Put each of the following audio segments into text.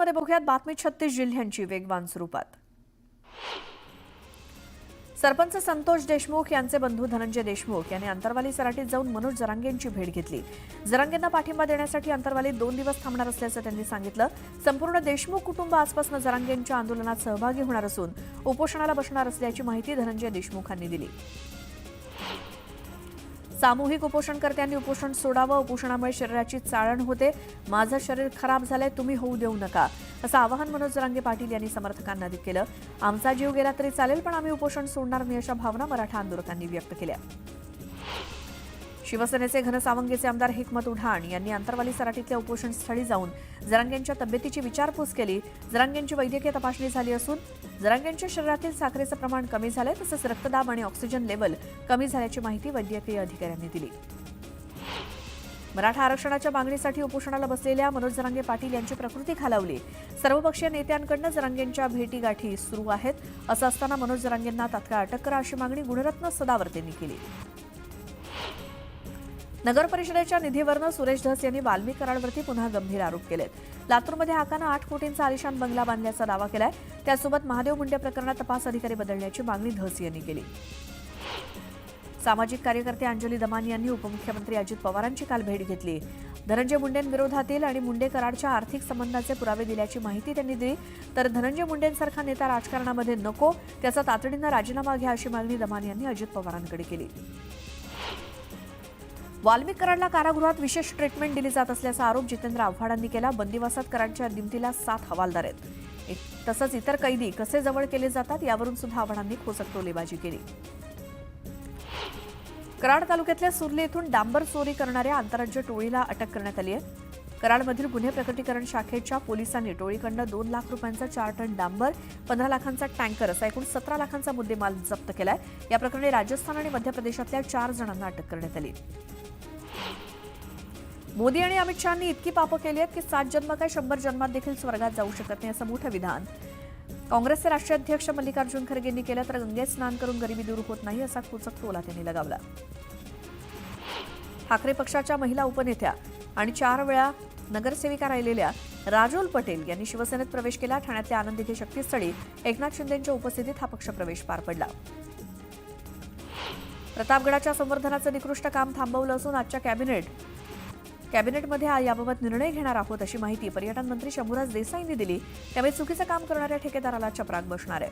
बुलेटिनमध्ये बघूयात बातमी 36 जिल्ह्यांची वेगवान स्वरूपात। सरपंच संतोष देशमुख यांचे बंधू धनंजय देशमुख यांनी अंतरवाली सराटीत जाऊन मनोज जरांगेंची भेट घेतली। जरांगेंना पाठिंबा देण्यासाठी अंतरवालीत 2 दिवस थांबणार असल्याचं त्यांनी सांगितलं। संपूर्ण देशमुख कुटुंब आजपासून जरांगेंच्या आंदोलनात सहभागी होणार असून उपोषणाला बसणार असल्याची माहिती धनंजय देशमुखांनी दिली। सामूहिक उपोषणकर्त्यांनी उपोषण सोडावं, उपोषणामुळे शरीराची चाळण होते, माझं शरीर खराब झालंय, तुम्ही होऊ देऊ नका, असं आवाहन मनोज जरांगे पाटील यांनी समर्थकांना केलं। आमचा जीव गेला तरी चालेल पण आम्ही उपोषण सोडणार नाही अशा भावना मराठा आंदोलकांनी व्यक्त केल्या। शिवसेनेचे घनसावंगीचे आमदार हिकमत उढाण यांनी अंतरवाली सराटीतल्या उपोषणस्थळी जाऊन जरांगेंच्या तब्येतीची विचारपूस केली। जरांगेंची वैद्यकीय तपासणी झाली असून जरांगेंच्या शरीरातील साखरेचं प्रमाण कमी झालंय, तसंच रक्तदाब आणि ऑक्सिजन लेवल कमी झाल्याची माहिती वैद्यकीय अधिकाऱ्यांनी दिली। मराठा आरक्षणाच्या मागणीसाठी उपोषणाला बसलेल्या मनोज जरांगे पाटील यांची प्रकृती खालावली। सर्वपक्षीय नेत्यांकडून जरांगेंच्या भेटीगाठी सुरू आहेत। असं असताना मनोज जरांगेंना तात्काळ अटक करा अशी मागणी गुणरत्न सदावर्तेंनी केली। नगर परिषदेच्या निधीवरून सुरेश धस यांनी वाल्मिक कराडवरती पुन्हा गंभीर आरोप केलेत। लातूरमध्ये हाकानं 8 कोटींचा आलिशान बंगला बांधल्याचा दावा केलाय। त्यासोबत महादेव मुंडे प्रकरणात तपास अधिकारी बदलण्याची मागणी धस यांनी केली। सामाजिक कार्यकर्ते अंजली दमानी यांनी उपमुख्यमंत्री अजित पवारांची काल भेट घेतली। धनंजय मुंडेंविरोधातील आणि मुंडे कराडच्या आर्थिक संबंधाचे पुरावे दिल्याची माहिती त्यांनी दिली। तर धनंजय मुंडेंसारखा नेता राजकारणामध्ये नको, त्याचा तातडीनं राजीनामा घ्या अशी मागणी दमानी यांनी अजित पवारांकडे केली। वाल्मिक कराडला कारागृहात विशेष ट्रीटमेंट दिली जात असल्याचा आरोप जितेंद्र आव्हाडांनी केला। बंदिवासात कराडच्या दिमतीला 7 हवालदार आहेत। तसंच इतर कैदी कसे जवळ केले जातात यावरून सुद्धा आव्हाडांनी खोचक टोलेबाजी केली। कराड तालुक्यातल्या सुर्ली येथून डांबर चोरी करणाऱ्या आंतरराज्य टोळीला अटक करण्यात आली आहे। कराडमधील गुन्हे प्रकटीकरण शाखेच्या पोलिसांनी टोळीकडनं 2 लाख रुपयांचा 4 टन डांबर, 15 लाखांचा टँकर असा एकूण 17 लाखांचा मुद्देमाल जप्त केलाय। या प्रकरणी राजस्थान आणि मध्य प्रदेशातल्या 4 जणांना अटक करण्यात आली। मोदी आणि अमित शहांनी इतकी पापं केली आहेत की 7 जन्म काय 100 जन्मात देखील स्वर्गात जाऊ शकत नाही असं मोठं विधान काँग्रेसचे राष्ट्रीय अध्यक्ष मल्लिकार्जुन खरगेंनी केलं। तर गंगेत स्नान करून गरिबी दूर होत नाही असा खोचक टोला त्यांनी लगावला। ठाकरे पक्षाच्या महिला उपनेत्या आणि 4 वेळा नगरसेविका राहिलेल्या राजोल पटेल यांनी शिवसेनेत प्रवेश केला। ठाण्यातल्या आनंद इथे शक्तीस्थळी एकनाथ शिंदेंच्या उपस्थितीत हा पक्षप्रवेश पार पडला। प्रतापगडाच्या संवर्धनाचं निकृष्ट काम थांबवलं असून आजच्या कॅबिनेटमध्ये याबाबत निर्णय घेणार आहोत अशी माहिती पर्यटन मंत्री शंभूराज देसाईंनी दिली। त्यामुळे चुकीचं काम करणाऱ्या ठेकेदाराला चपराक बसणार आहे।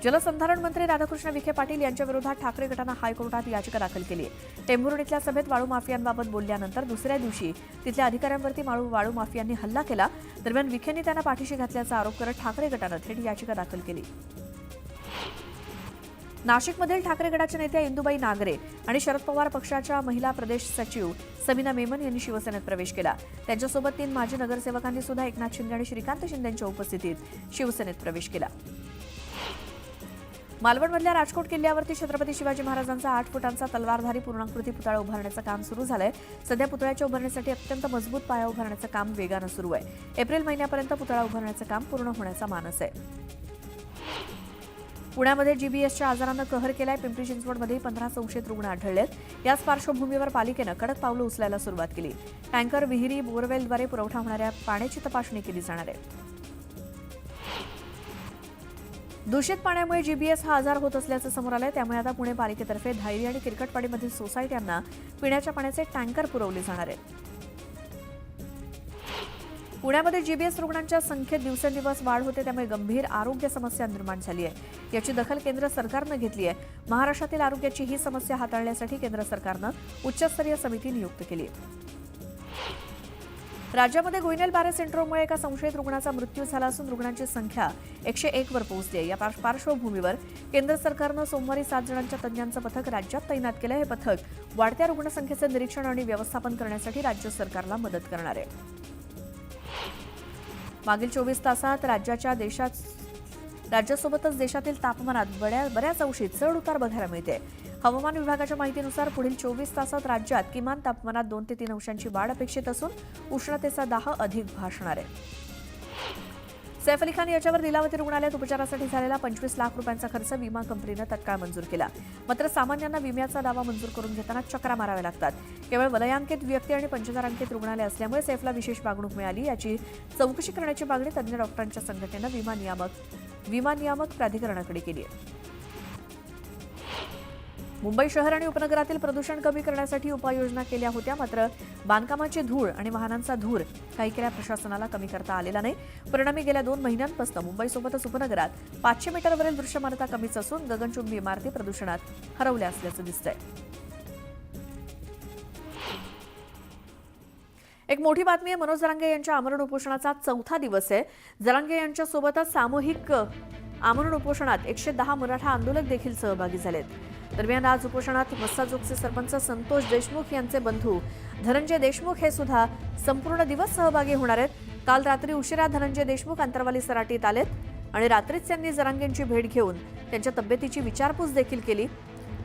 जलसंधारण मंत्री राधाकृष्ण विखे पाटील यांच्या विरोधात ठाकरे गटानं हायकोर्टात याचिका दाखल केली आहे। टेंभुर्णीतल्या सभेत वाळू माफियांबाबत बोलल्यानंतर दुसऱ्या दिवशी तिथल्या अधिकाऱ्यांवरती वाळू माफियांनी हल्ला केला। दरम्यान विखेंनी त्यांना पाठीशी घातल्याचा आरोप करत ठाकरे गटानं थेट याचिका दाखल केली। नाशिकमधील ठाकरे गटाच्या नेत्या इंदुबाई नागरे आणि शरद पवार पक्षाच्या महिला प्रदेश सचिव समीना मेमन यांनी शिवसेनेत प्रवेश केला। त्यांच्यासोबत 3 माजी नगरसेवकांनी सुद्धा एकनाथ शिंदे आणि श्रीकांत शिंदेंच्या उपस्थितीत शिवसेनेत प्रवेश केला। मालवणमधल्या राजकोट किल्ल्यावरती छत्रपती शिवाजी महाराजांचा 8 फुटांचा तलवारधारी पूर्णाकृती पुतळा उभारण्याचं काम सुरू झालंय। सध्या पुतळ्याच्या उभारणीसाठी अत्यंत मजबूत पाया उभारण्याचं काम वेगानं सुरू आहे। एप्रिल महिन्यापर्यंत पुतळा उभारण्याचं काम पूर्ण होण्याचा मानस आहे। पुण्यामध्ये जीबीएसच्या आजारानं कहर केलाय। पिंपरी चिंचवडमध्ये 15 संशयित रुग्ण आढळलेत। याच पार्श्वभूमीवर पालिकेनं कडक पावलं उचलायला सुरुवात केली। टँकर, विहिरी, बोरवेलद्वारे पुरवठा होणाऱ्या पाण्याची तपासणी केली जाणार आहे। दूषित पाण्यामुळे जीबीएस हा आजार होत असल्याचं समोर आलंय। त्यामुळे आता पुणे पालिकेतर्फे धायरी आणि किरकटवाडीमधील सोसायट्यांना पिण्याच्या पाण्याचे टँकर पुरवले जाणार आहेत। पुण्यामध्ये जीबीएस रुग्णांच्या संख्येत दिवसेंदिवस वाढ होते, त्यामुळे गंभीर आरोग्य समस्या निर्माण झाली आहे। याची दखल केंद्र सरकारनं घेतली आहे। महाराष्ट्रातील आरोग्याची ही समस्या हाताळण्यासाठी केंद्र सरकारनं उच्चस्तरीय समिती नियुक्त केली आहे। राज्यामध्ये गुइनेल बारे सिंड्रोममुळे एका संशयित रुग्णाचा मृत्यू झाला असून रुग्णांची संख्या 101 वर पोहोचली आहे। या पार्श्वभूमीवर केंद्र सरकारनं सोमवारी 7 जणांच्या तज्ज्ञांचं पथक राज्यात तैनात केलं। हे पथक वाढत्या रुग्णसंख्येचे निरीक्षण आणि व्यवस्थापन करण्यासाठी राज्य सरकारला मदत करणार आहे। मागील 24 तासात राज्यासोबतच देशातील तापमानात बऱ्याच अंशी चढ उतार बघायला मिळते। हवामान विभागाच्या माहितीनुसार पुढील 24 तासात राज्यात किमान तापमानात 2 ते 3 अंशांची वाढ अपेक्षित असून उष्णतेचा दाह अधिक भासणार आहे। सैफ अली खान याच्यावर लीलावती रुग्णालयात उपचारासाठी झालेला 25 लाख रुपयांचा खर्च विमा कंपनीनं तत्काळ मंजूर केला. मात्र सामान्यांना विम्याचा दावा मंजूर करून घेताना चक्रा माराव्या लागतात. केवळ वलयांकित व्यक्ती आणि 5000 रुग्णालय असल्यामुळे सैफला विशेष वागणूक मिळाली याची चौकशी करण्याची मागणी तज्ज्ञ डॉक्टरांच्या संघटनेनं विमा नियामक प्राधिकरणाकडे केली आहे. मुंबई शहर आणि उपनगरातील प्रदूषण कमी करण्यासाठी उपाययोजना केल्या होत्या, मात्र बांधकामाची धूळ आणि वाहनांचा धूर काही केल्या प्रशासनाला कमी करता आलेला नाही. परिणामी गेल्या 2 महिन्यांपासून मुंबईसोबतच उपनगरात 500 मीटरवरील दृश्यमानता कमीच असून गगनचुंबी इमारती प्रदूषणात हरवल्या असल्याचं दिसतंय. एक मोठी बातमी आहे. मनोज जरांगे यांच्या आमरण उपोषणाचा 4था दिवस आहे. जरांगे यांच्यासोबतच सामूहिक आमरण उपोषणात 110 मराठा आंदोलक देखील सहभागी झालेत. दरम्यान आज उपोषणात मस्साजोगचे सरपंच संतोष देशमुख यांचे बंधू धनंजय देशमुख हे सुद्धा संपूर्ण दिवस सहभागी होणार आहेत. काल रात्री उशिरा धनंजय देशमुख अंतरवाली सराटीत आलेत आणि रात्रीच त्यांनी जरांगेंची भेट घेऊन त्यांच्या तब्येतीची विचारपूस देखील केली.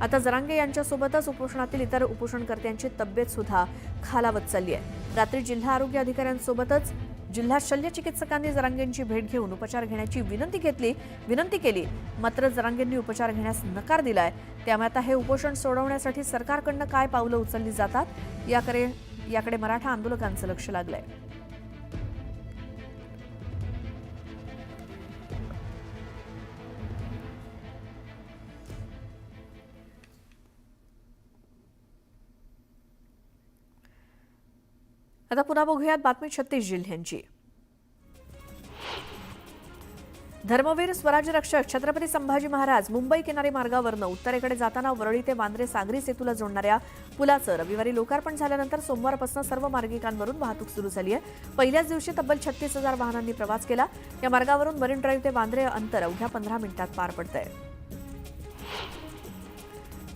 आता जरांगे यांच्यासोबतच उपोषणातील इतर उपोषणकर्त्यांची तब्येत सुद्धा खालावत चालली आहे. रात्री जिल्हा आरोग्य अधिकाऱ्यांसोबतच जिल्हा शल्य चिकित्सकांनी जरांगेंची भेट घेऊन उपचार घेण्याची विनंती केली. मात्र जरांगेंनी उपचार घेण्यास नकार दिलाय. त्यामुळे आता हे उपोषण सोडवण्यासाठी सरकारकडनं काय पावलं उचलली जातात याकडे मराठा आंदोलकांचं लक्ष लागलंय. आता पुन्हा बघूयात बातमी 36 जिल्ह्यांची. धर्मवीर स्वराज्य रक्षक छत्रपती संभाजी महाराज मुंबई किनारी मार्गावरनं उत्तरेकडे जाताना वरळी ते वांद्रे सागरी सेतूला जोडणाऱ्या पुलाचं रविवारी लोकार्पण झाल्यानंतर सोमवारपासून सर्व मार्गिकांवरून वाहतूक सुरू झाली आहे. पहिल्याच दिवशी तब्बल 36,000 वाहनांनी प्रवास केला. या मार्गावरून मरीन ड्राईव्ह ते वांद्रे अंतर अवघ्या 15 मिनिटात पार पडतंय.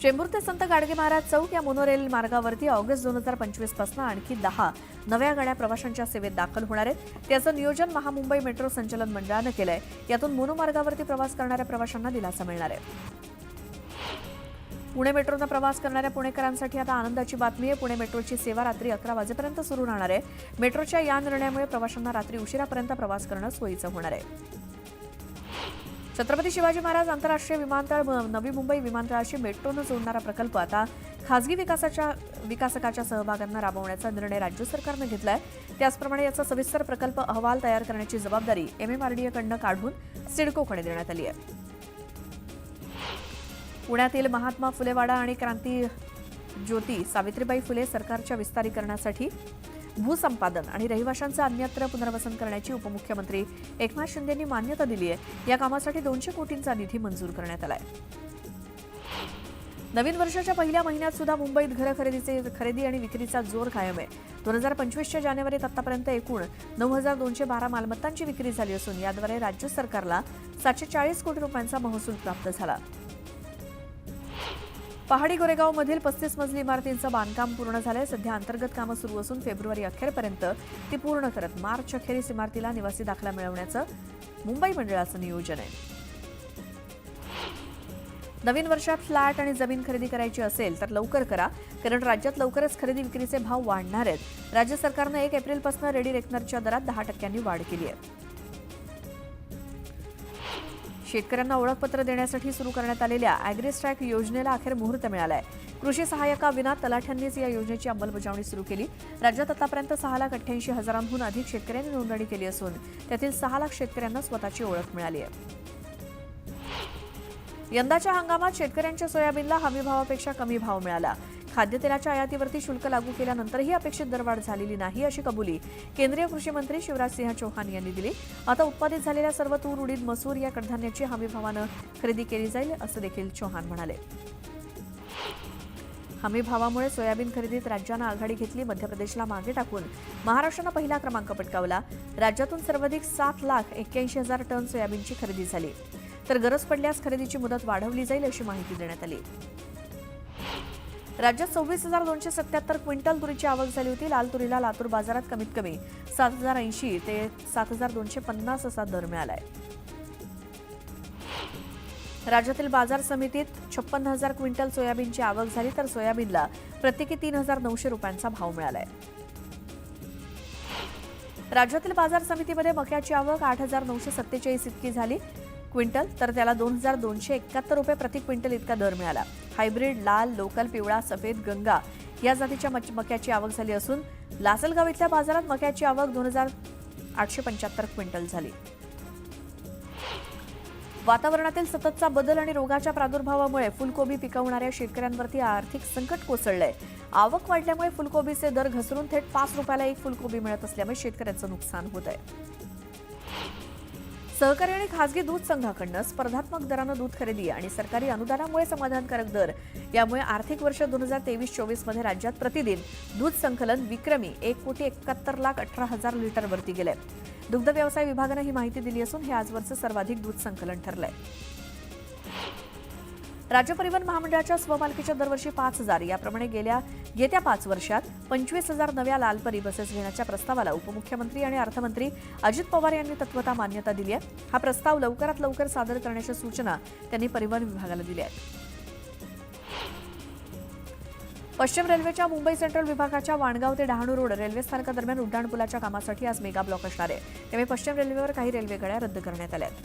चेंबूर ते संत गाडगे महाराज चौक या मोनोरेल मार्गावरती ऑगस्ट 2025 पासून आणखी 10 नव्या गाड्या प्रवाशांच्या सेवेत दाखल होणार आहेत. त्याचं नियोजन महामुंबई मेट्रो संचालन मंडळानं केलंय. यातून मोनो मार्गावरती प्रवास करणाऱ्या प्रवाशांना दिलासा मिळणार आहे. पुणे मेट्रोनं प्रवास करणाऱ्या पुणेकरांसाठी आता आनंदाची बातमी आहे. पुणे मेट्रोची सेवा रात्री 11 वाजेपर्यंत सुरू राहणार आहे. मेट्रोच्या या निर्णयामुळे प्रवाशांना रात्री उशिरापर्यंत प्रवास करणं सोयीचं होणार आहे. छत्रपती शिवाजी महाराज आंतरराष्ट्रीय विमानतळ नवी मुंबई विमानतळाशी मेट्रोनं जोडणारा प्रकल्प आता खासगी विकासकाच्या सहभागानं राबवण्याचा निर्णय राज्य सरकारनं घेतलाय. त्याचप्रमाणे याचा सविस्तर प्रकल्प अहवाल तयार करण्याची जबाबदारी MMRDAकडनं काढून सिडकोकडे देण्यात आली आहे. पुण्यातील महात्मा फुलेवाडा आणि क्रांती ज्योती सावित्रीबाई फुले सरकारच्या विस्तारीकरणासाठी भूसंपादन आणि रहिवाशांचं अन्यत्र पुनर्वसन करण्याची उपमुख्यमंत्री एकनाथ शिंदेंनी मान्यता दिली आहे. या कामासाठी 200 कोटींचा निधी मंजूर करण्यात आलाय. नवीन वर्षाच्या पहिल्या महिन्यात सुद्धा मुंबईत घर खरेदी आणि विक्रीचा जोर कायम आहे. 2025च्या जानेवारीत आतापर्यंत एकूण 9,212 मालमत्तांची विक्री झाली असून याद्वारे राज्य सरकारला 740 कोटी रुपयांचा महसूल प्राप्त झाला. पहाडी गोरेगावमधील 35 मजली इमारतींचं बांधकाम पूर्ण झालंय. सध्या अंतर्गत कामं सुरू असून फेब्रुवारी अखेरपर्यंत ती पूर्ण करत मार्च अखेरीस इमारतीला निवासी दाखला मिळवण्याचं मुंबई मंडळाचं नियोजन आहे. नवीन वर्षात फ्लॅट आणि जमीन खरेदी करायची असेल तर लवकर करा, कारण राज्यात लवकरच खरेदी विक्रीचे भाव वाढणार आहेत. राज्य सरकारनं 1 एप्रिलपासून रेडी रेकनरच्या दरात 10% वाढ केली आहे. शेतकऱ्यांना ओळखपत्र देण्यासाठी सुरू करण्यात आलेल्या ॲग्रीस्ट्रॅक योजनेला अखेर मुहूर्त मिळालाय. कृषी सहाय्यकाविना तलाठ्यांनीच या योजनेची अंमलबजावणी सुरू केली. राज्यात आतापर्यंत 6,88,000हून अधिक शेतकऱ्यांनी नोंदणी केली असून त्यातील 6 लाख शेतकऱ्यांना स्वतःची ओळख मिळाली आहे. यंदाच्या हंगामात शेतकऱ्यांच्या सोयाबीनला हमीभावापेक्षा कमी भाव मिळाला. खाद्यतेलाच्या आयातीवरती शुल्क लागू केल्यानंतरही अपेक्षित दरवाढ झालेली नाही, अशी कबुली केंद्रीय कृषी मंत्री शिवराजसिंह चौहान यांनी दिली. आता उत्पादित झालेल्या सर्व तूर, उडीद, मसूर या कडधान्याची हमीभावानं खरेदी केली जाईल, असं देखील चौहान म्हणाले. हमीभावामुळे सोयाबीन खरेदीत राज्यानं आघाडी घेतली. मध्य प्रदेशला मागे टाकून महाराष्ट्रानं पहिला क्रमांक पटकावला. राज्यातून सर्वाधिक 7,81,000 टन सोयाबीनची खरेदी झाली. तर गरज पडल्यास खरेदीची मुदत वाढवली जाईल, अशी माहिती देण्यात आली. राज्यात 26,277 क्विंटल तुरीची आवक झाली होती. लाल तुरीला लातूर बाजारात कमीत कमी 7,080 ते 7,250 असा दर मिळालाय. राज्यातील बाजार समितीत 56,000 क्विंटल सोयाबीनची आवक झाली, तर सोयाबीनला प्रत्येकी 3,900 रुपयांचा भाव मिळालाय. राज्यातील बाजार समितीमध्ये मक्याची आवक 8,947 इतकी झाली क्विंटल, तर त्याला 2,271 रुपये प्रति क्विंटल इतका दर मिळाला. हायब्रिड, लाल, लोकल, पिवळा, सफेद, गंगा या जातीच्या मक्याची आवक झाली असून लासलगाव इथल्या बाजारात मक्याची आवक 2,875 क्विंटल झाली. वातावरणातील सततचा बदल आणि रोगाच्या प्रादुर्भावामुळे फुलकोबी पिकवणाऱ्या शेतकऱ्यांवरती आर्थिक संकट कोसळलंय. आवक वाढल्यामुळे फुलकोबीचे दर घसरून थेट 5 रुपयाला एक फुलकोबी मिळत असल्यामुळे शेतकऱ्यांचं नुकसान होत आहे. सहकारी आणि खासगी दूध संघाकडून स्पर्धात्मक दरानं दूध खरेदी आणि सरकारी अनुदानामुळे समाधानकारक दर यामुळे आर्थिक वर्ष 2023-24 मध्ये राज्यात प्रतिदिन दूध संकलन विक्रमी 1,71,18,000 लिटरवरती गेलंय. दुग्ध व्यवसाय विभागानं ही माहिती दिली असून हे आजवरचं सर्वाधिक दूध संकलन ठरलंय. राज्य परिवहन महामंडळाच्या स्वमालकीच्या दरवर्षी 5,000 याप्रमाणे येत्या 5 वर्षात 25,000 नव्या लालपरी बसेस घेण्याच्या प्रस्तावाला उपमुख्यमंत्री आणि अर्थमंत्री अजित पवार यांनी तत्वतः मान्यता दिली आहे. हा प्रस्ताव लवकरात लवकर सादर करण्याच्या सूचना त्यांनी परिवहन विभागाला दिल्या आहेत. पश्चिम रेल्वेच्या मुंबई सेंट्रल विभागाच्या वाणगाव ते डहाणू रोड रेल्वे स्थानकादरम्यान उड्डाणपुलाच्या कामासाठी आज मेगा ब्लॉक असणार आहे. त्यामुळे पश्चिम रेल्वेवर काही रेल्वेगाड्या रद्द करण्यात आल्या आहेत.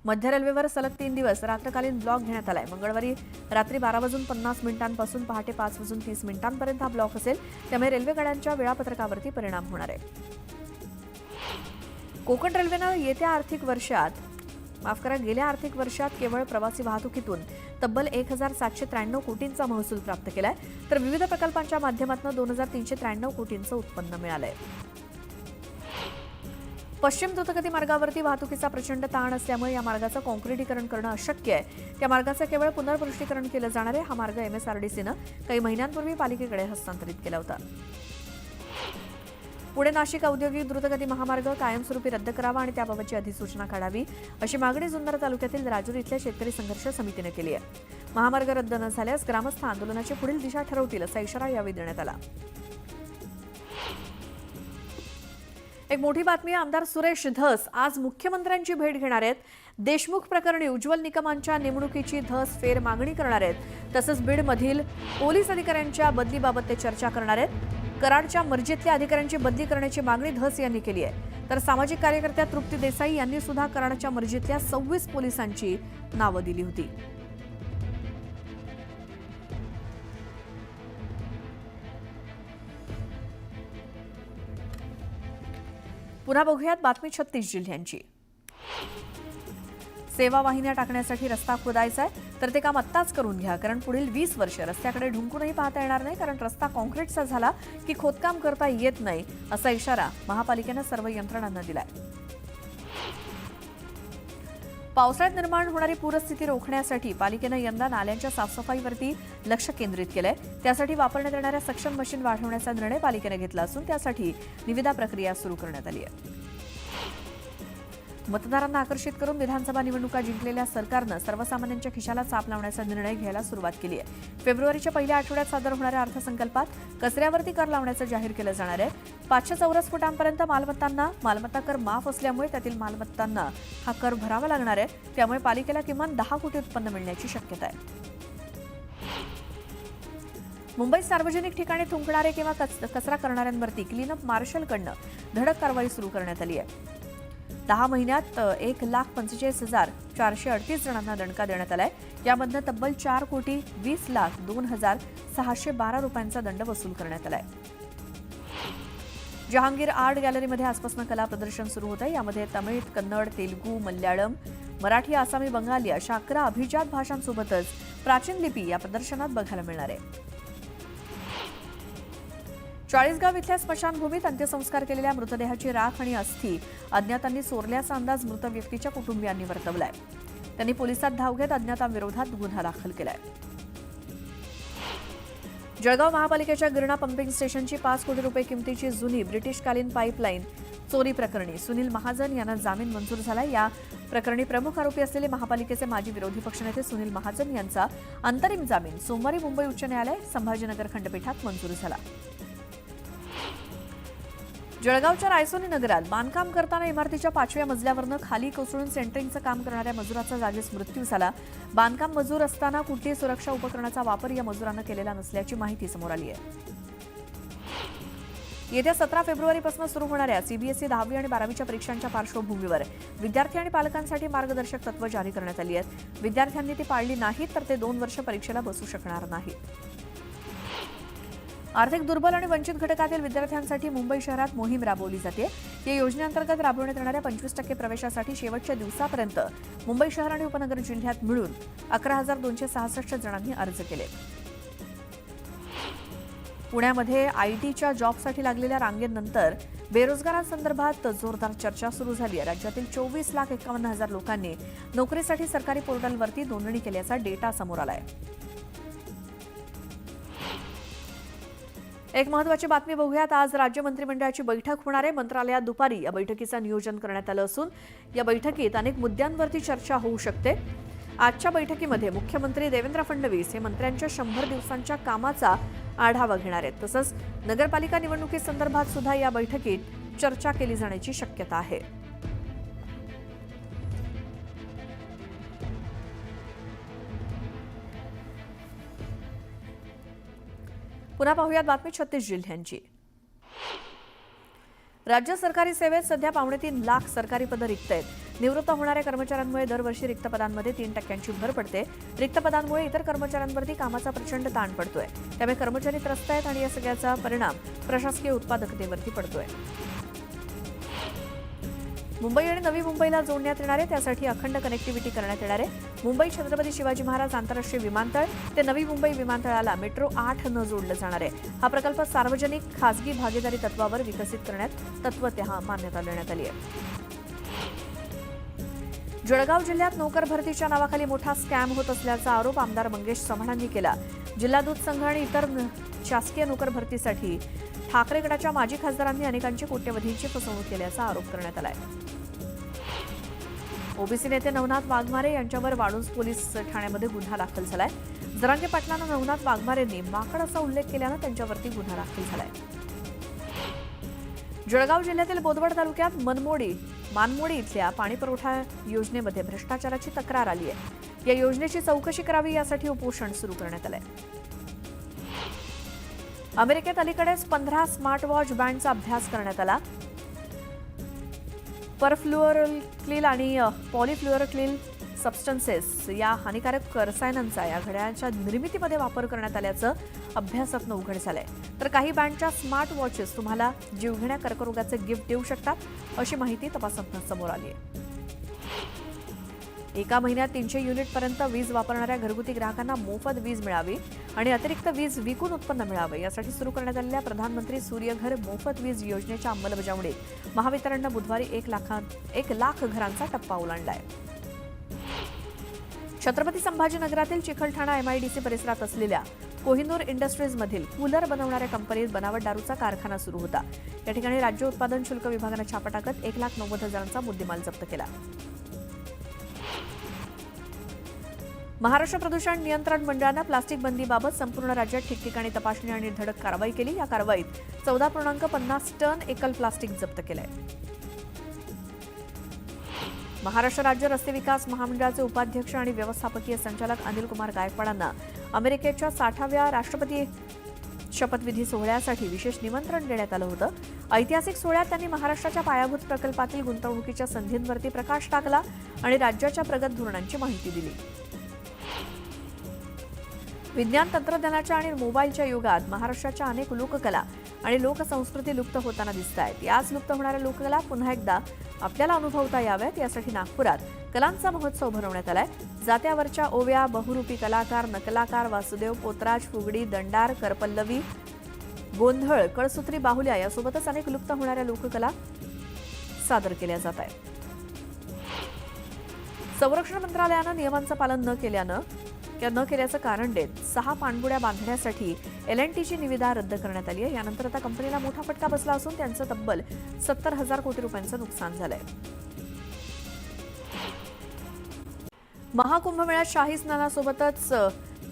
मध्य रेल्वेवर सलग 3 दिवस रात्रकालीन ब्लॉक घेण्यात आलाय. मंगळवारी रात्री 12:50 पासून पहाटे 5:30 पर्यंत हा ब्लॉक असेल. त्यामुळे रेल्वे गाड्यांच्या वेळापत्रकावरती परिणाम होणार आहे. कोकण रेल्वेनं गेल्या आर्थिक वर्षात केवळ प्रवासी वाहतुकीतून तब्बल 1,793 कोटींचा महसूल प्राप्त केलाय, तर विविध प्रकल्पांच्या माध्यमातून 2,393 कोटींचं उत्पन्न मिळालंय. पश्चिम द्रुतगती मार्गावरती वाहतुकीचा प्रचंड ताण असल्यामुळे या मार्गाचं काँक्रिटीकरण करणं अशक्य आहे. त्या मार्गाचं केवळ पुनर्पृष्टीकरण केलं जाणार आहे. हा मार्ग MSRDCनं काही महिन्यांपूर्वी पालिकेकडे हस्तांतरित केला होता. पुणे नाशिक औद्योगिक द्रुतगती महामार्ग कायमस्वरूपी रद्द करावा आणि त्याबाबतची अधिसूचना काढावी अशी मागणी जुन्नर तालुक्यातील राजूर इथल्या शेतकरी संघर्ष समितीने केली आहे. महामार्ग रद्द न झाल्यास ग्रामस्थ आंदोलनाची पुढील दिशा ठरवतील असा इशारा यावेळी देण्यात आला. एक मोठी बातमी. आमदार सुरेश धस आज मुख्यमंत्र्यांची भेट घेणार आहेत. देशमुख प्रकरणी उज्ज्वल निकमांच्या नेमणुकीची धस फेर मागणी करणार आहेत. तसंच बीडमधील पोलीस अधिकाऱ्यांच्या बदलीबाबत ते चर्चा करणार आहेत. कराडच्या मर्जीतल्या अधिकाऱ्यांची बदली करण्याची मागणी धस यांनी केली आहे. तर सामाजिक कार्यकर्त्या तृप्ती देसाई यांनी सुद्धा कराडच्या मर्जीतल्या 26 पोलिसांची नावं दिली होती. पुन्हा बघूयात बातमी 36 जिल्ह्यांची. सेवा वाहिन्या टाकण्यासाठी रस्ता खोदायचा आहे तर ते काम आत्ताच करून घ्या, कारण पुढील 20 वर्ष रस्त्याकडे ढुंकूनही पाहता येणार नाही, कारण रस्ता कॉन्क्रीटचा झाला की खोदकाम करता येत नाही असा इशारा महापालिकेनं सर्व यंत्रणांना दिलाय. पावसाळ्यात निर्माण होणारी पूरस्थिती रोखण्यासाठी पालिकेनं यंदा नाल्यांच्या साफसफाईवरती लक्ष केंद्रित केलंय. त्यासाठी वापरण्यात येणाऱ्या सक्शन मशीन वाढवण्याचा निर्णय पालिकेनं घेतला असून त्यासाठी निविदा प्रक्रिया सुरू करण्यात आली आहे. मतदारांना आकर्षित करून विधानसभा निवडणुका जिंकलेल्या सरकारनं सर्वसामान्यांच्या खिशाला चाप लावण्याचा निर्णय घ्यायला सुरुवात केली आहे. फेब्रुवारीच्या पहिल्या आठवड्यात सादर होणाऱ्या अर्थसंकल्पात कचऱ्यावरती कर लावण्याचं जाहीर केलं जाणार आहे. 500 चौरस फुटांपर्यंत मालमत्ता कर माफ असल्यामुळे त्यातील मालमत्तांना हा कर भरावा लागणार आहे. त्यामुळे पालिकेला किमान 10 कोटी उत्पन्न मिळण्याची शक्यता आहे. मुंबईत सार्वजनिक ठिकाणी थुंकणारे किंवा कचरा करणाऱ्यांवरती क्लीनअप मार्शलकडनं धडक कारवाई सुरू करण्यात आली आहे. 10 महिन्यात 1,45,438 जणांना दणका देण्यात आलाय. यामधनं तब्बल 4,20,02,612 रुपयांचा दंड वसूल करण्यात आलाय. जहांगीर आर्ट गॅलरीमध्ये आजपासून कला प्रदर्शन सुरू होत आहे. यामध्ये तमिळ, कन्नड, तेलुगू, मल्याळम, मराठी, आसामी, बंगाली अशा 11 अभिजात भाषांसोबतच प्राचीन लिपी या प्रदर्शनात बघायला मिळणार आहे. चाळीसगाव इथल्या स्मशानभूमीत अंत्यसंस्कार केलेल्या मृतदेहाची राख आणि अस्थी अज्ञातांनी चोरल्याचा अंदाज मृत व्यक्तीच्या कुटुंबियांनी वर्तवलाय. त्यांनी पोलिसात धाव घेत अज्ञातांविरोधात गुन्हा दाखल केलाय. जळगाव महापालिकेच्या गिरणा पंपिंग स्टेशनची 5 कोटी रुपये किमतीची जुनी ब्रिटिशकालीन पाईपलाईन चोरी प्रकरणी सुनील महाजन यांना जामीन मंजूर झालाय. या प्रकरणी प्रमुख आरोपी असलेले महापालिकेचे माजी विरोधी पक्षनेते सुनील महाजन यांचा अंतरिम जामीन सोमवारी मुंबई उच्च न्यायालय संभाजीनगर खंडपीठात मंजूर झाला. जळगावच्या रायसोनी नगरात बांधकाम करताना इमारतीच्या 5व्या मजल्यावरनं खाली कोसळून सेंटरिंगचं काम करणाऱ्या मजुराचा जागीच मृत्यू झाला. बांधकाम मजूर असताना कुठलीही सुरक्षा उपकरणाचा वापर या मजुरांना केलेला नसल्याची माहिती समोर आली आहे. येत्या 17 फेब्रुवारीपासून सुरू होणाऱ्या सीबीएसई 10वी आणि 12वीच्या परीक्षांच्या पार्श्वभूमीवर विद्यार्थी आणि पालकांसाठी मार्गदर्शक तत्त्व जारी करण्यात आली आहेत. विद्यार्थ्यांनी ती पाळली नाहीत तर ते 2 वर्ष परीक्षेला बसू शकणार नाहीत. आर्थिक दुर्बल आणि वंचित घटकातील विद्यार्थ्यांसाठी मुंबई शहरात मोहीम राबवली जाते. या योजनेअंतर्गत राबवण्यात येणाऱ्या 25% प्रवेशासाठी शेवटच्या दिवसापर्यंत मुंबई शहर आणि उपनगर जिल्ह्यात मिळून 11,266 जणांनी अर्ज केले. पुण्यामध्ये आयटीच्या जॉबसाठी लागलेल्या रांगेनंतर बेरोजगारांसंदर्भात जोरदार चर्चा सुरू झाली आहे. राज्यातील 24,51,000 लोकांनी नोकरीसाठी सरकारी पोर्टलवरती नोंदणी केल्याचा डेटा समोर आलाय. एक महत्त्वाची बातमी बघूयात. आज राज्य मंत्रिमंडळाची बैठक होणार आहे. मंत्रालयात दुपारी या बैठकीचं नियोजन करण्यात आलं असून या बैठकीत अनेक मुद्द्यांवरती चर्चा होऊ शकते. आजच्या बैठकीमध्ये मुख्यमंत्री देवेंद्र फडणवीस हे मंत्र्यांच्या 100 दिवसांच्या कामाचा आढावा घेणार आहेत. तसंच नगरपालिका निवडणुकीसंदर्भात सुद्धा या बैठकीत चर्चा केली जाण्याची शक्यता आहे. पुन्हा पाहूयात बातमी 36 जिल्ह्यांची. राज्य सरकारी सेवेत सध्या 3.25 लाख सरकारी पदं रिक्त आहेत. निवृत्त होणाऱ्या कर्मचाऱ्यांमुळे दरवर्षी रिक्त पदांमध्ये 3% भर पडते. रिक्त पदांमुळे इतर कर्मचाऱ्यांवरती कामाचा प्रचंड ताण पडतोय. त्यामुळे कर्मचारी त्रस्त आहेत आणि या सगळ्याचा परिणाम प्रशासकीय उत्पादकतेवरती पडतोय. मुंबई आणि नवी मुंबईला जोडण्यात येणार आहे. त्यासाठी अखंड कनेक्टिव्हिटी करण्यात येणार आहे. मुंबई छत्रपती शिवाजी महाराज आंतरराष्ट्रीय विमानतळ ते नवी मुंबई विमानतळाला मेट्रो 8 न जोडलं जाणार आहे. हा प्रकल्प सार्वजनिक खासगी भागीदारी तत्वावर विकसित करण्यात तत्वतः मान्यता देण्यात आली आहे. जळगाव जिल्ह्यात नोकर भरतीच्या नावाखाली मोठा स्कॅम होत असल्याचा आरोप आमदार मंगेश चव्हाणांनी केला. जिल्हा दूध संघ आणि इतर शासकीय नोकर भरतीसाठी ठाकरे गटाच्या माजी खासदारांनी अनेकांची कोट्यवधींची फसवणूक केल्याचा आरोप करण्यात आलाय. ओबीसी नेते नवनाथ वाघमारे यांच्यावर वाळूंज पोलीस ठाण्यामध्ये गुन्हा दाखल झालाय. जरांगे पाटलांना नवनाथ वाघमारेंनी माकड असा उल्लेख केल्यानं त्यांच्यावरती गुन्हा दाखल झालाय. जळगाव जिल्ह्यातील बोदवड तालुक्यात मानमोडी इथल्या पाणीपुरवठा योजनेमध्ये भ्रष्टाचाराची तक्रार आली आहे. या योजनेची चौकशी करावी यासाठी उपोषण सुरू करण्यात आलंय. अमेरिकेत अलीकडेच 15 स्मार्ट वॉच बँडचा अभ्यास करण्यात आला. परफ्लुओरक्लिल आणि पॉलिफ्लुओरक्लिल सबस्टन्सेस या हानिकारक रसायनांचा या घड्याळाच्या निर्मितीमध्ये वापर करण्यात आल्याचं अभ्यासातून उघड झालंय. तर काही बँडच्या स्मार्ट वॉचेस तुम्हाला जीवघेण्या कर्करोगाचे गिफ्ट देऊ शकतात अशी माहिती तपासातून समोर आली आहे. एका महिन्यात 300 युनिटपर्यंत वीज वापरणाऱ्या घरगुती ग्राहकांना मोफत वीज मिळावी आणि अतिरिक्त वीज विकून उत्पन्न मिळावं यासाठी सुरू करण्यात आलेल्या प्रधानमंत्री सूर्यघर मोफत वीज योजनेच्या अंमलबजावणीत महावितरणनं बुधवारी 1 लाख घरांचा टप्पा ओलांडलाय. छत्रपती संभाजीनगरातील चिखलठाणा एमआयडीसी परिसरात असलेल्या कोहिनूर इंडस्ट्रीजमधील कूलर बनवणाऱ्या कंपनीत बनावट दारूचा कारखाना सुरू होता. या ठिकाणी राज्य उत्पादन शुल्क विभागानं छापा टाकत 1,90,000चा मुद्देमाल जप्त केला. महाराष्ट्र प्रदूषण नियंत्रण मंडळानं प्लास्टिक बंदीबाबत संपूर्ण राज्यात ठिकठिकाणी तपासणी आणि धडक कारवाई केली. या कारवाईत 14.50 टन एकल प्लास्टिक जप्त केलंय. महाराष्ट्र राज्य रस्ते विकास महामंडळाचे उपाध्यक्ष आणि व्यवस्थापकीय संचालक अनिल कुमार गायकवाडांना अमेरिकेच्या 60व्या राष्ट्रपती शपथविधी सोहळ्यासाठी विशेष निमंत्रण देण्यात आलं होतं. ऐतिहासिक सोहळ्यात त्यांनी महाराष्ट्राच्या पायाभूत प्रकल्पातील गुंतवणुकीच्या संधींवरती प्रकाश टाकला आणि राज्याच्या प्रगत धोरणांची माहिती दिली. विज्ञान तंत्रज्ञानाच्या आणि मोबाईलच्या युगात महाराष्ट्राच्या अनेक लोककला आणि लोकसंस्कृती लुप्त होताना दिसत आहेत. याच लुप्त होणाऱ्या लोककला पुन्हा एकदा आपल्याला अनुभवता याव्यात यासाठी नागपुरात कलांचा महोत्सव भरवण्यात आलाय. जात्यावरच्या ओव्या, बहुरूपी कलाकार, नकलाकार, वासुदेव, पोतराज, फुगडी, दंडार, करपल्लवी, गोंधळ, कळसूत्री, बाहुल्या यासोबतच अनेक लुप्त होणाऱ्या लोककला सादर केल्या जात आहेत. संरक्षण मंत्रालयानं नियमांचं पालन न केल्याचं कारण देत 6 पाणबुड्या बांधण्यासाठी LNTची निविदा रद्द करण्यात आली आहे. यानंतर आता कंपनीला मोठा फटका बसला असून त्यांचं तब्बल 70,000 कोटी रुपयांचं नुकसान झालंय. महाकुंभमेळ्यात शाही स्नानासोबतच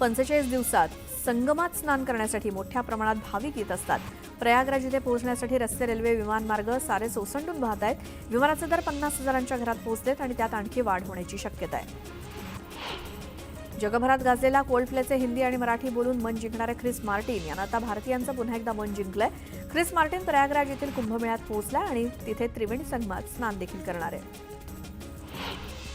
45 दिवसात संगमात स्नान करण्यासाठी मोठ्या प्रमाणात भाविक येत असतात. प्रयागराज इथे पोहोचण्यासाठी रस्ते, रेल्वे, विमानमार्ग सारे ओसंडून वाहत आहेत. विमानाचे दर 50,000च्या घरात पोहोचलेत आणि त्यात आणखी वाढ होण्याची शक्यता आहे. जगभरात गाजलेला कोल्डप्लेचे हिंदी आणि मराठी बोलून मन जिंकणारे ख्रिस मार्टिन यांना आता भारतीयांचं पुन्हा एकदा मन जिंकलंय. ख्रिस मार्टिन प्रयागराज येथील कुंभमेळ्यात पोहोचला आणि तिथे त्रिवेणी संगमात स्नान देखील करणार आहे.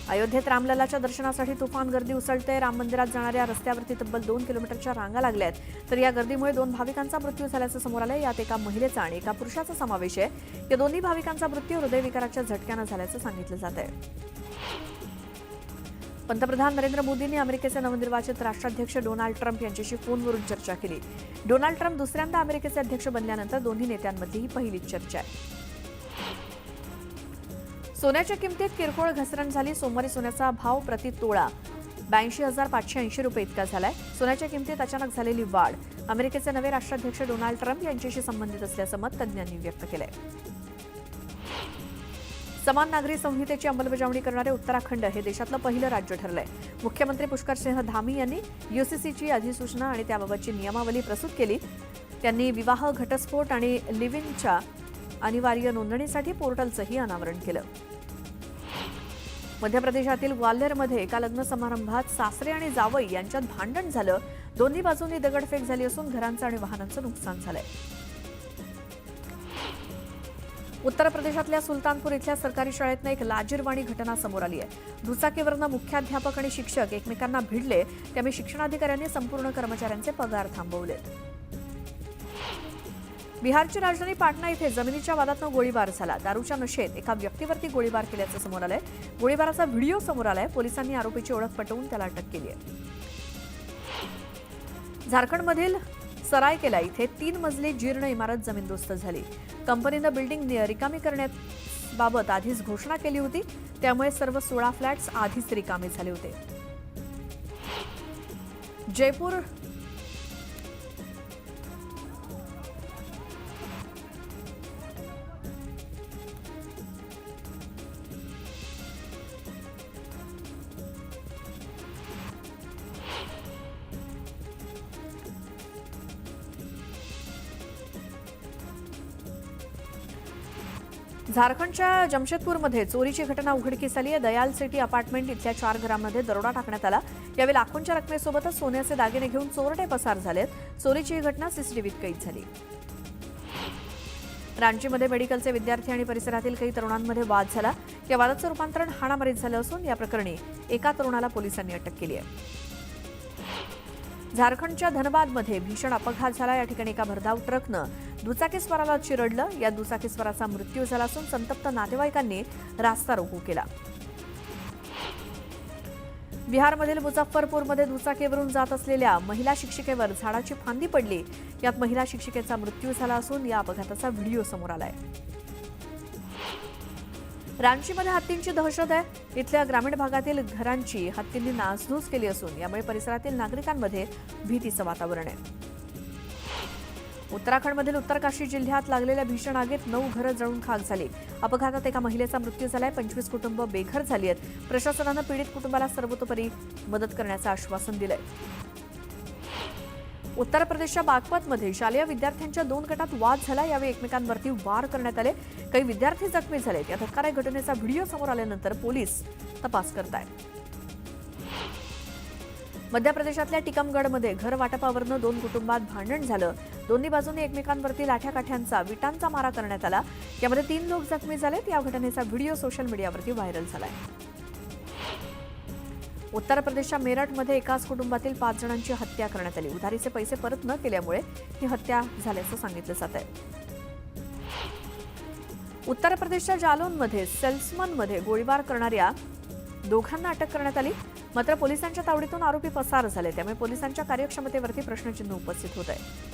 अयोध्येत रामलल्लाच्या दर्शनासाठी तुफान गर्दी उसळते. राम मंदिरात जाणाऱ्या रस्त्यावरती तब्बल 2 किलोमीटरच्या रांगा लागल्या आहेत. तर या गर्दीमुळे 2 भाविकांचा मृत्यू झाल्याचं समोर आलंय. यात एका महिलेचा आणि एका पुरुषाचा समावेश आहे. या दोन्ही भाविकांचा मृत्यू हृदयविकाराच्या झटक्यानं झाल्याचं सांगितलं जात आहे. पंतप्रधान नरेंद्र मोदींनी अमेरिकेचे नवनिर्वाचित राष्ट्राध्यक्ष डोनाल्ड ट्रम्प यांच्याशी फोनवरून चर्चा केली. डोनाल्ड ट्रम्प दुसऱ्यांदा अमेरिकेचे अध्यक्ष बनल्यानंतर दोन्ही नेत्यांमधली ही पहिलीच चर्चा आहे. सोन्याच्या किमतीत किरकोळ घसरण झाली. सोमवारी सोन्याचा भाव प्रति तोळा 82,580 रुपये इतका झालाय. सोन्याच्या किमतीत अचानक झालेली वाढ अमेरिकेचे नवे राष्ट्राध्यक्ष डोनाल्ड ट्रम्प यांच्याशी संबंधित असल्याचं मत तज्ज्ञांनी व्यक्त केलंय. समान नागरी संहितेची अंमलबजावणी करणारे उत्तराखंड हे देशातलं पहिलं राज्य ठरलंय. मुख्यमंत्री पुष्कर सिंह धामी यांनी यूसीसीची अधिसूचना आणि त्याबाबतची नियमावली प्रस्तुत केली. त्यांनी विवाह, घटस्फोट आणि लिव्ह इनच्या अनिवार्य नोंदणीसाठी पोर्टलचंही अनावरण केलं. मध्य प्रदेशातील ग्वाल्हेरमध्ये एका लग्न समारंभात सासरे आणि जावई यांच्यात भांडण झालं. दोन्ही बाजूंनी दगडफेक झाली असून घरांचं आणि वाहनांचं नुकसान झालंय. उत्तर प्रदेशातल्या सुलतानपूर इथल्या सरकारी शाळेतनं एक लाजिरवाणी घटना समोर आली आहे. दुचाकीवरनं मुख्याध्यापक आणि शिक्षक एकमेकांना भिडले. त्यामुळे शिक्षणाधिकाऱ्यांनी संपूर्ण कर्मचाऱ्यांचे पगार थांबवले. बिहारची राजधानी पाटणा इथे जमिनीच्या वादातनं गोळीबार झाला. दारूच्या नशेत एका व्यक्तीवरती गोळीबार केल्याचं समोर आलंय. गोळीबाराचा व्हिडिओ समोर आलाय. पोलिसांनी आरोपीची ओळख पटवून त्याला अटक केली आहे. झारखंडमधील सरायकेला इथे 3 मजली जीर्ण इमारत जमीनदोस्त झाली. कंपनीनं बिल्डिंग रिकामी करण्याबाबत आधीच घोषणा केली होती. त्यामुळे सर्व 16 फ्लॅट्स आधीच रिकामे झाले होते. जयपूर झारखंडच्या जमशेदपूरमध्ये चोरीची घटना उघडकीस आली आहे. दयाल सिटी अपार्टमेंट इथल्या 4 घरांमध्ये दरोडा टाकण्यात आला. यावेळी लाखोंच्या रकमेसोबतच सोन्याचे दागिने घेऊन चोरटे पसार झालेत. चोरीची ही घटना सीसीटीव्हीत कैद झाली. रांचीमध्ये मेडिकलचे विद्यार्थी आणि परिसरातील काही तरुणांमध्ये वाद झाला. या वादाचं रूपांतरण हाणामारीत झालं असून या प्रकरणी एका तरुणाला पोलिसांनी अटक केली आहे. झारखंडच्या धनबादमध्ये भीषण अपघात झाला. या ठिकाणी एका भरधाव ट्रकनं दुचाकीस्वाराला चिरडलं. या दुचाकीस्वाराचा मृत्यू झाला असून संतप्त नातेवाईकांनी रास्ता रोको केला. बिहारमधील मुझफ्फरपूरमध्ये दुचाकीवरून जात असलेल्या महिला शिक्षिकेवर झाडाची फांदी पडली. यात महिला शिक्षिकेचा मृत्यू झाला असून या अपघाताचा व्हिडिओ समोर आलाय. रांचीमध्ये हत्तींची दहशत आहे. इथल्या ग्रामीण भागातील घरांची हत्तींनी नासधूस केली असून यामुळे परिसरातील नागरिकांमध्ये भीतीचं वातावरण आहे. उत्तराखंडमधील उत्तरकाशी जिल्ह्यात लागलेल्या भीषण आगीत 9 घरं जळून खाक झाली. अपघातात एका महिलेचा मृत्यू झालाय. 25 कुटुंब बेघर झाली आहेत. प्रशासनानं पीडित कुटुंबाला सर्वतोपरी मदत करण्याचं आश्वासन दिलंय. उत्तर प्रदेशच्या बागपतमध्ये शालेय विद्यार्थ्यांच्या 2 गटात वाद झाला. यावेळी एकमेकांवरती वार करण्यात आले. काही विद्यार्थी जखमी झालेत. या धक्कादायक घटनेचा व्हिडिओ समोर आल्यानंतर पोलीस तपास करतायत. मध्य प्रदेशातल्या टिकमगडमध्ये घर वाटपावरनं 2 कुटुंबात भांडण झालं. दोन्ही बाजूंनी एकमेकांवरती लाठ्याकाठ्यांचा विटांचा मारा करण्यात आला. यामध्ये 3 लोक जखमी झालेत. या घटनेचा व्हिडिओ सोशल मीडियावरती व्हायरल झालाय. उत्तर प्रदेशच्या मेरठमध्ये एकाच कुटुंबातील 5 जणांची हत्या करण्यात आली. उधारीचे पैसे परत न केल्यामुळे ही हत्या झाल्याचं सांगितलं जात आहे. उत्तर प्रदेशच्या जालौनमध्ये सेल्समनमध्ये गोळीबार करणाऱ्या 2घांना अटक करण्यात आली. मात्र पोलिसांच्या तावडीतून आरोपी पसार झाले. त्यामुळे पोलिसांच्या कार्यक्षमतेवरती प्रश्नचिन्ह उपस्थित होत आहे.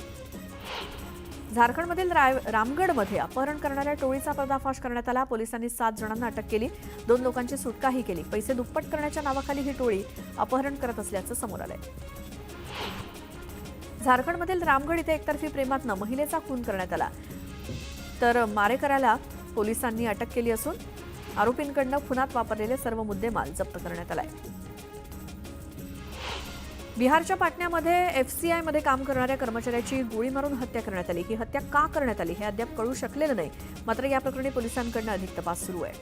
झारखंडमधील रामगडमध्ये अपहरण करणाऱ्या टोळीचा पर्दाफाश करण्यात आला. पोलिसांनी 7 जणांना अटक केली. 2 लोकांची सुटकाही केली. पैसे दुप्पट करण्याच्या नावाखाली ही टोळी अपहरण करत असल्याचं समोर आलंय. झारखंडमधील रामगड इथे एकतर्फी प्रेमातनं महिलेचा खून करण्यात आला. तर मारेकऱ्याला पोलिसांनी अटक केली असून आरोपींकडनं खुनात वापरलेले सर्व मुद्देमाल जप्त करण्यात आलाय. बिहारच्या पाटण्यामध्ये एफसीआयमध्ये काम करणाऱ्या कर्मचाऱ्याची गोळी मारून हत्या करण्यात आली. ही हत्या का करण्यात आली हे अद्याप कळू शकलेलं नाही. मात्र या प्रकरणी पोलिसांकडून अधिक तपास सुरू आहे.